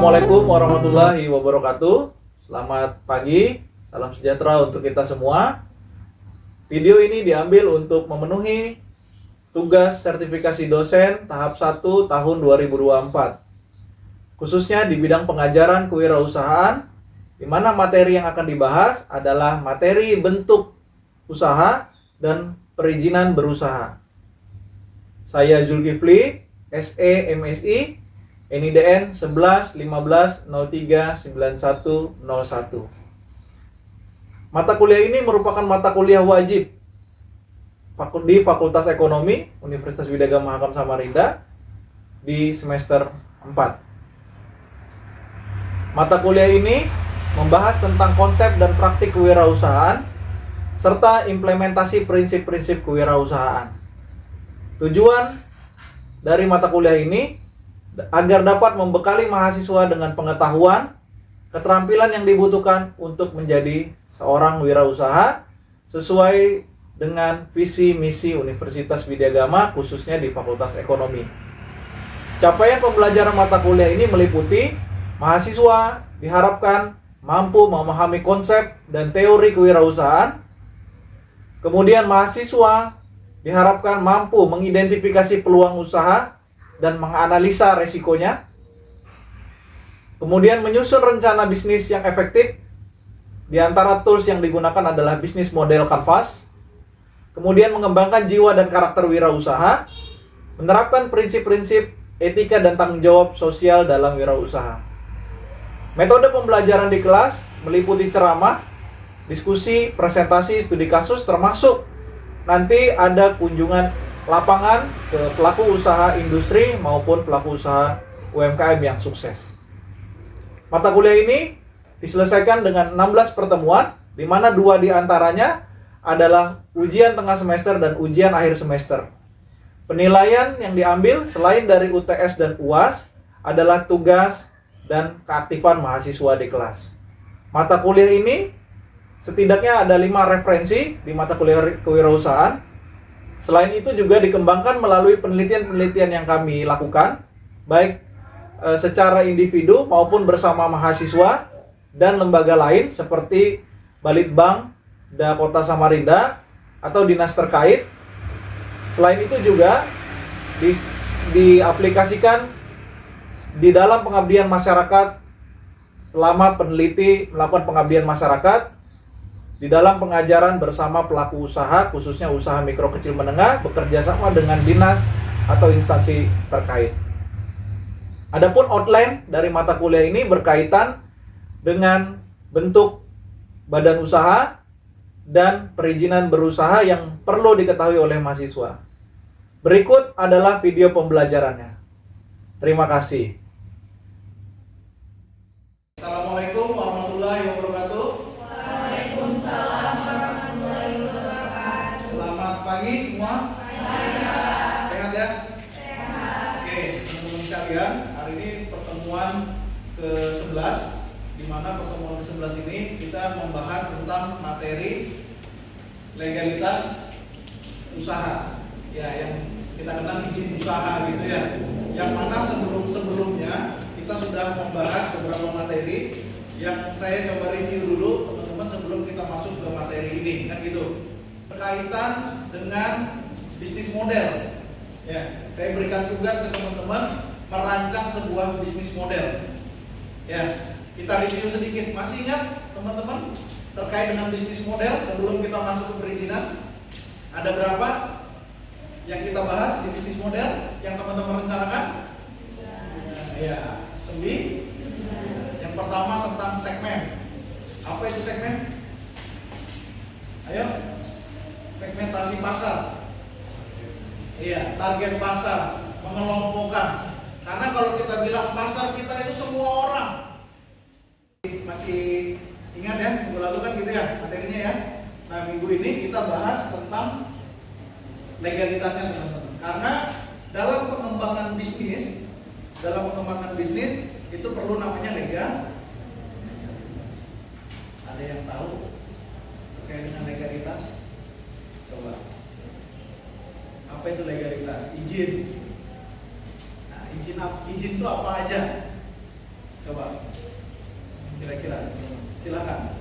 Assalamualaikum warahmatullahi wabarakatuh. Selamat pagi, salam sejahtera untuk kita semua. Video ini diambil untuk memenuhi tugas sertifikasi dosen tahap 1 tahun 2024. Khususnya di bidang pengajaran kewirausahaan, di mana materi yang akan dibahas adalah materi bentuk usaha dan perizinan berusaha. Saya Zulkifli, SE MSI, NIDN 11 15 03 91 01. Mata kuliah ini merupakan mata kuliah wajib di Fakultas Ekonomi Universitas Widya Gama Hakam Samarinda di semester 4. Mata kuliah ini membahas tentang konsep dan praktik kewirausahaan serta implementasi prinsip-prinsip kewirausahaan. Tujuan dari mata kuliah ini agar dapat membekali mahasiswa dengan pengetahuan, keterampilan yang dibutuhkan untuk menjadi seorang wirausaha sesuai dengan visi misi Universitas Widya Gama khususnya di Fakultas Ekonomi. Capaian pembelajaran mata kuliah ini meliputi mahasiswa diharapkan mampu memahami konsep dan teori kewirausahaan. Kemudian mahasiswa diharapkan mampu mengidentifikasi peluang usaha dan menganalisa resikonya. Kemudian menyusun rencana bisnis yang efektif. Di antara tools yang digunakan adalah bisnis model Canvas. Kemudian mengembangkan jiwa dan karakter wirausaha, menerapkan prinsip-prinsip etika dan tanggung jawab sosial dalam wirausaha. Metode pembelajaran di kelas meliputi ceramah, diskusi, presentasi, studi kasus, termasuk nanti ada kunjungan lapangan ke pelaku usaha industri maupun pelaku usaha UMKM yang sukses. Mata kuliah ini diselesaikan dengan 16 pertemuan, di mana 2 diantaranya adalah ujian tengah semester dan ujian akhir semester. Penilaian yang diambil selain dari UTS dan UAS adalah tugas dan keaktifan mahasiswa di kelas. Mata kuliah ini setidaknya ada 5 referensi di mata kuliah kewirausahaan. Selain itu juga dikembangkan melalui penelitian-penelitian yang kami lakukan, baik secara individu maupun bersama mahasiswa dan lembaga lain seperti Balitbang, Kota Samarinda, atau dinas terkait. Selain itu juga diaplikasikan di dalam pengabdian masyarakat selama peneliti melakukan pengabdian masyarakat di dalam pengajaran bersama pelaku usaha, khususnya usaha mikro kecil menengah, bekerja sama dengan dinas atau instansi terkait. Adapun outline dari mata kuliah ini berkaitan dengan bentuk badan usaha dan perizinan berusaha yang perlu diketahui oleh mahasiswa. Berikut adalah video pembelajarannya. Terima kasih. Assalamualaikum warahmatullahi wabarakatuh. Pagi semua? Sehat ya? Sehat. Oke, teman-teman sekalian, hari ini pertemuan ke-11, di mana pertemuan ke-11 ini kita membahas tentang materi legalitas usaha. Ya, yang kita kenal izin usaha gitu ya. Yang mana sebelumnya kita sudah membahas beberapa materi yang saya coba review dulu teman-teman sebelum kita masuk ke materi ini, kan gitu. Berkaitan dengan bisnis model. Ya, saya berikan tugas ke teman-teman merancang sebuah bisnis model. Ya, kita review sedikit. Masih ingat teman-teman terkait dengan bisnis model sebelum kita masuk ke perizinan? Ada berapa yang kita bahas di bisnis model yang teman-teman rencanakan? Ya, 9. Yang pertama tentang segmen. Apa itu segmen? Ayo. Segmentasi pasar. Iya, target pasar, mengelompokkan. Karena kalau kita bilang pasar kita itu semua orang. Masih ingat ya, minggu lalu kan gitu ya materinya ya. Nah, minggu ini kita bahas tentang legalitasnya teman-teman. Karena dalam pengembangan bisnis itu perlu namanya legal. Ada yang tahu terkait dengan legalitas? Coba. Apa itu legalitas? Izin. Nah, izin itu apa aja? Coba, kira-kira, silakan.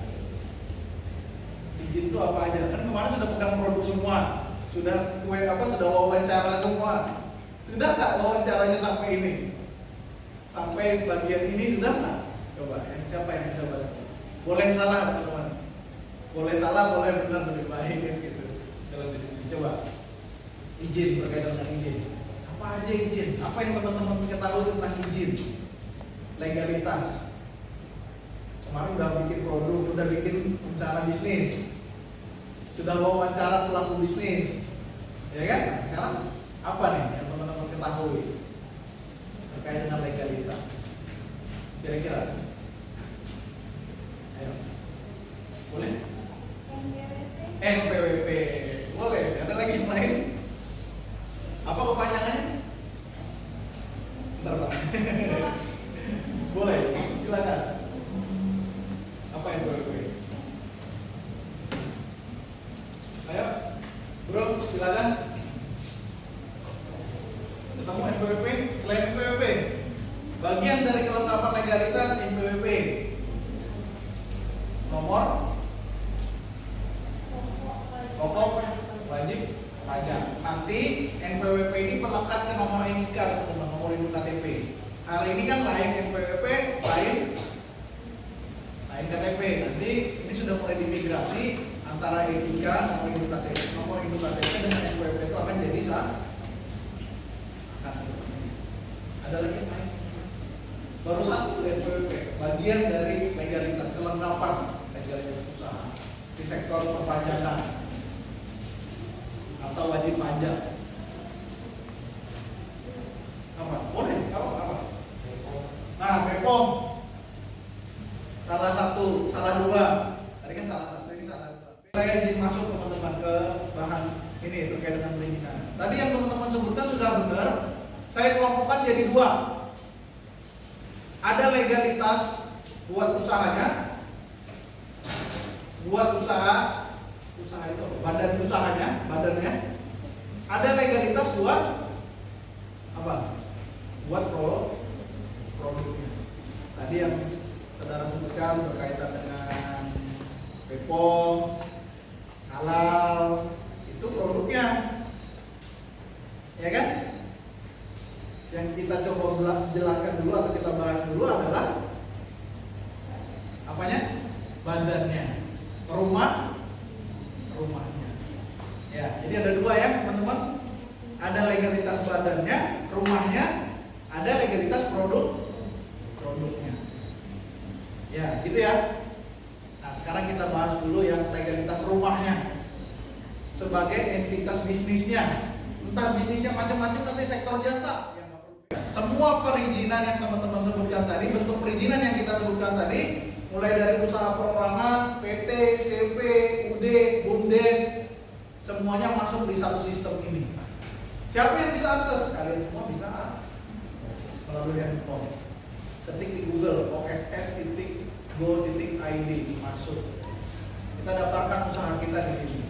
Izin itu apa aja? Kan kemarin sudah pegang produk semua, sudah sudah wawancara semua. Sudah nggak wawancaranya sampai ini? Sampai bagian ini sudah nggak? Coba, siapa yang bisa bantu? Boleh salah teman-teman, boleh salah, boleh benar, lebih baik kan gitu. Dalam diskusi, coba. Izin, berkaitan dengan izin. Apa aja izin? Apa yang teman-teman ketahui tentang izin? Legalitas. Kemarin udah bikin produk, udah bikin rencana bisnis, sudah wawancara pelaku bisnis, ya kan? Nah, sekarang apa nih yang teman-teman ketahui terkait dengan legalitas? Kira-kira? Ayo, boleh? NPWP, boleh. Ada lagi yang lain? Apa kepanjangannya? Bentar, Pak. Boleh, silakan. Apa NPWP? Ayo, bro, silakan. Ketemu NPWP? Selain NPWP, bagian dari kelengkapan legalitas NPWP, nomor pokok wajib pajak. Nanti NPWP ini melekat ke nomor NIK, teman-teman, nomor induk KTP. Hari ini kan lain NPWP, lain KTP. Nanti ini sudah mulai dimigrasi antara NIK, nomor induk KTP, dengan NPWP itu akan jadi sah. Ada lagi yang lain? Baru satu NPWP, bagian dari legalitas, kelengkapan legalitas usaha di sektor perpajakan atau wajib pajak. Apa? Boleh? Apa? Nah, BPOM. Salah satu, salah dua. Tadi kan salah satu, ini salah dua. Saya ingin masuk teman-teman ke bahan ini terkait dengan perizinan. Tadi yang teman-teman sebutkan sudah benar. Saya kelompokkan jadi dua. Ada legalitas buat usahanya, buat usaha itu badan usahanya, badannya. Ada legalitas buat apa? Buat produknya. Tadi yang saudara sebutkan berkaitan dengan BPOM, halal, itu produknya, ya kan? Yang kita coba jelaskan dulu atau kita bahas dulu adalah apanya? Badannya, rumahnya. Ya, jadi ada dua ya teman-teman. Ada legalitas badannya, rumahnya, ada legalitas produknya. Ya, gitu ya. Nah, sekarang kita bahas dulu yang legalitas rumahnya sebagai entitas bisnisnya. Entah bisnisnya macam-macam, nanti sektor jasa. Semua perizinan yang teman-teman sebutkan tadi, bentuk perizinan yang kita sebutkan tadi, mulai dari usaha perorangan, PT, CP, UD, BUMDes, semuanya masuk di satu sistem ini. Siapa yang bisa akses? Kalian semua bisa melalui handphone. Ketik di Google oss.go.id, masuk. Kita daftarkan usaha kita di sini.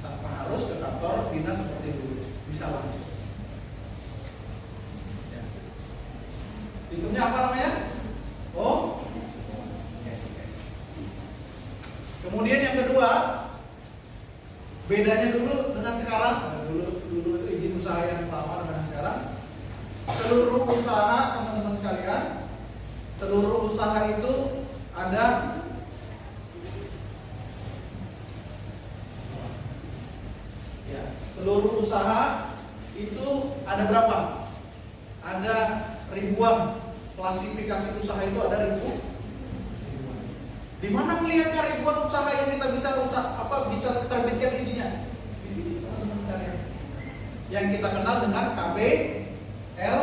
Tanpa harus ke kantor dinas seperti dulu, bisa langsung. Ya. Sistemnya apa namanya? Oh, yes. Kemudian yang kedua, bedanya dulu dengan sekarang. Dulu itu izin usaha yang pertama dengan sekarang. Seluruh usaha, teman-teman sekalian, seluruh usaha itu ada ya, seluruh usaha itu ada berapa? Ada ribuan. Klasifikasi usaha itu ada ribuan. Di mana melihatnya ribuan usaha yang kita bisa bisa terbitkan izinnya? Di sini, teman-teman sekalian. Yang kita kenal dengan KBL,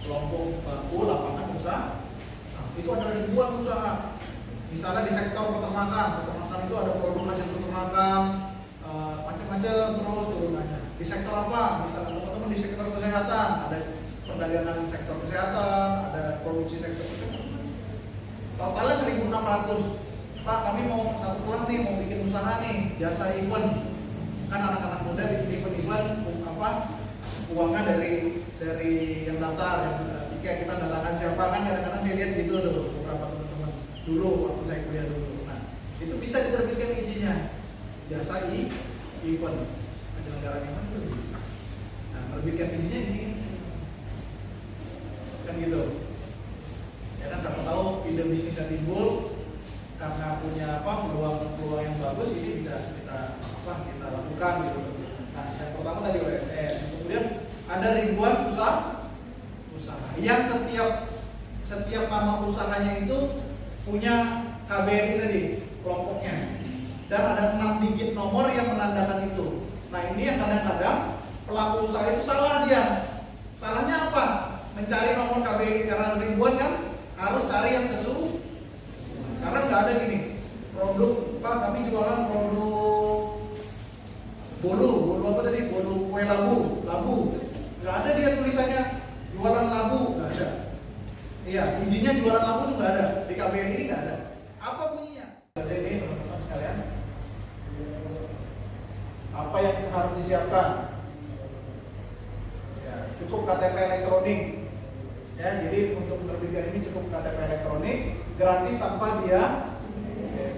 kelompok baku lapangan usaha. Itu ada ribuan usaha. Misalnya di sektor peternakan itu ada produk hasil peternakan, macam-macam terus turunannya. Di sektor apa? Misalnya teman-teman di sektor kesehatan, ada perdagangan sektor kesehatan, ada produksi sektor kesehatan. Totalnya 1.600. Pak, kami mau satu kelas nih, mau bikin usaha nih, jasa event. Kan anak-anak muda bikin event uangnya dari yang daftar, yang kayak kita datangkan siapa kan kadang-kadang saya lihat gitu loh beberapa teman-teman dulu waktu saya kuliah dulu. Nah itu bisa diterbitkan izinnya jasa event penyelenggaraan event itu bisa. Nah terbitkan izinnya di sini kan gitu. Ya kan siapa tahu ide bisnisnya timbul karena punya peluang yang bagus, ini bisa kita lakukan gitu. Nah yang pertama tadi OSN, kemudian ada ribuan usaha yang setiap nama usahanya itu punya KBRI tadi kelompoknya, dan ada 6 digit nomor yang menandakan itu. Nah ini yang kadang-kadang pelaku usaha itu salah dia. Salahnya apa? Mencari nomor KBRI karena ribuan kan harus cari yang sesuai. Karena nggak ada gini produk, Pak kami jualan produk bolu apa tadi, bolu kue labu, nggak ada dia tulisannya jualan labu, nggak ada. Iya, izinnya jualan labu tuh nggak ada, di KBRI ini nggak ada. Apa bunyinya? Ada ini teman-teman sekalian. Apa yang harus disiapkan? Ya, cukup KTP elektronik. Ya, jadi untuk menerbitkan ini cukup KTP elektronik, gratis tanpa dia,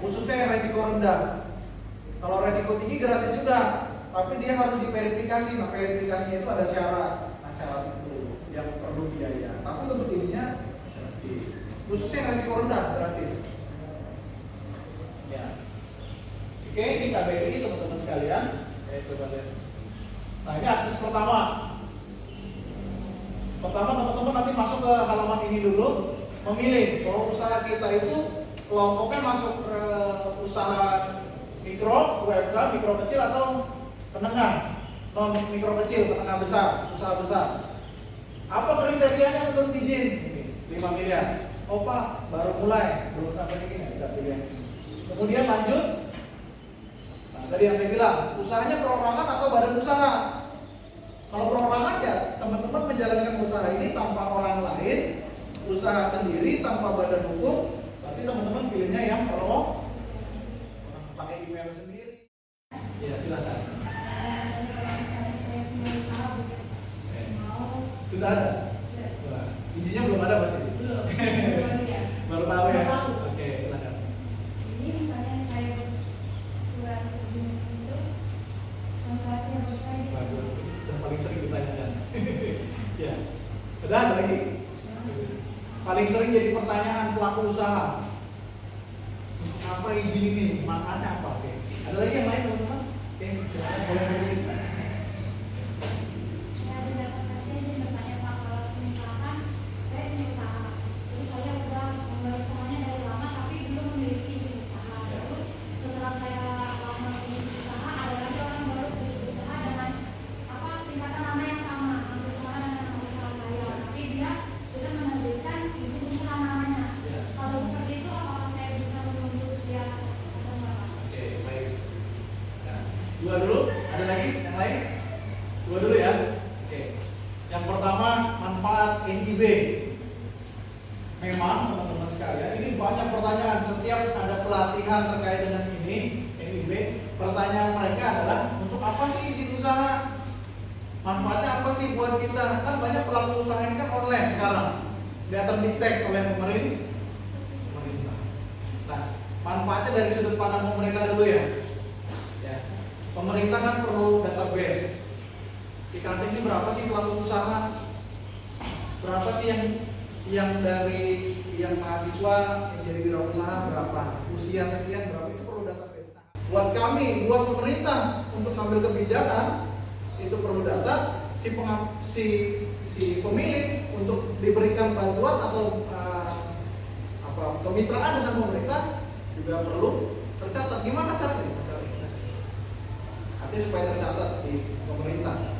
khususnya yang resiko rendah. Kalau resiko tinggi gratis juga, tapi dia harus diverifikasi. Nah, verifikasinya itu ada syarat. Nah, syarat itu yang perlu biaya. Tapi untuk ininya khususnya yang resiko rendah gratis. Ya. Oke, ini KBRI teman-teman sekalian. Nah, ini akses pertama. Pertama teman-teman nanti masuk ke halaman ini dulu, memilih bahwa usaha kita itu kelompoknya masuk ke usaha mikro, UMKM, mikro kecil atau menengah, non mikro kecil, menengah besar, usaha besar. Apa kriterianya untuk izin? 5 miliar. Oh Pak, baru mulai, belum sampai segini, tidak pilihan. Kemudian lanjut. Nah, tadi yang saya bilang, usahanya perorangan atau badan usaha. Kalau perorangan ya teman-teman menjalankan usaha ini tanpa orang lain, usaha sendiri tanpa badan hukum, berarti teman-teman pilihnya yang pakai email sendiri. Ya silakan. Sudah ada? Izinnya belum ada pasti? Belum. Baru tahu ya? Oke, silakan. Ini misalnya saya surat izin itu kontraknya selesai. Bagus, ini sudah paling sering ditanyakan. Ya, udah ada lagi. Paling sering jadi pertanyaan pelaku usaha. Apa izin ini? Maknanya apa? Oke. Ada lagi yang lain teman-teman? Oke, boleh berdiri. Saya ada saksi izin bertanya Pak, kalau misalkan saya punya usaha, terus saya udah memulai usahanya dari lama tapi belum memiliki izin usaha. Lalu setelah saya lama memiliki usaha, ada lagi orang baru berusaha dengan tingkatan nama yang sama, berusaha dengan nama usaha saya, tapi dia sudah menerbitkan izin usaha namanya. Kalau seperti itu, apakah saya bisa menuntut dia atau enggak? Oke, baik. Nah, dua dulu, ada lagi yang lain? Dua dulu ya. Oke. Yang pertama, manfaat NIB. Memang teman-teman sekalian, ini banyak pertanyaan. Setiap ada pelatihan terkait dengan ini, NIB, pertanyaan mereka adalah untuk apa sih izin usaha? Manfaatnya apa sih buat kita? Kan banyak pelaku usaha ini kan online sekarang. Dia terdetek oleh pemerintah. Nah, manfaatnya dari sudut pandang pemerintah dulu ya. Ya. Pemerintah kan perlu database. Di kantin ini berapa sih pelaku usaha? Berapa sih yang dari yang mahasiswa yang jadi wirausaha berapa? Usia sekian berapa, itu perlu database. Nah, buat kami, buat pemerintah untuk ngambil kebijakan itu perlu data. Si pemilik untuk diberikan bantuan atau kemitraan dengan pemerintah juga perlu tercatat. Gimana caranya? Artinya supaya tercatat di pemerintah.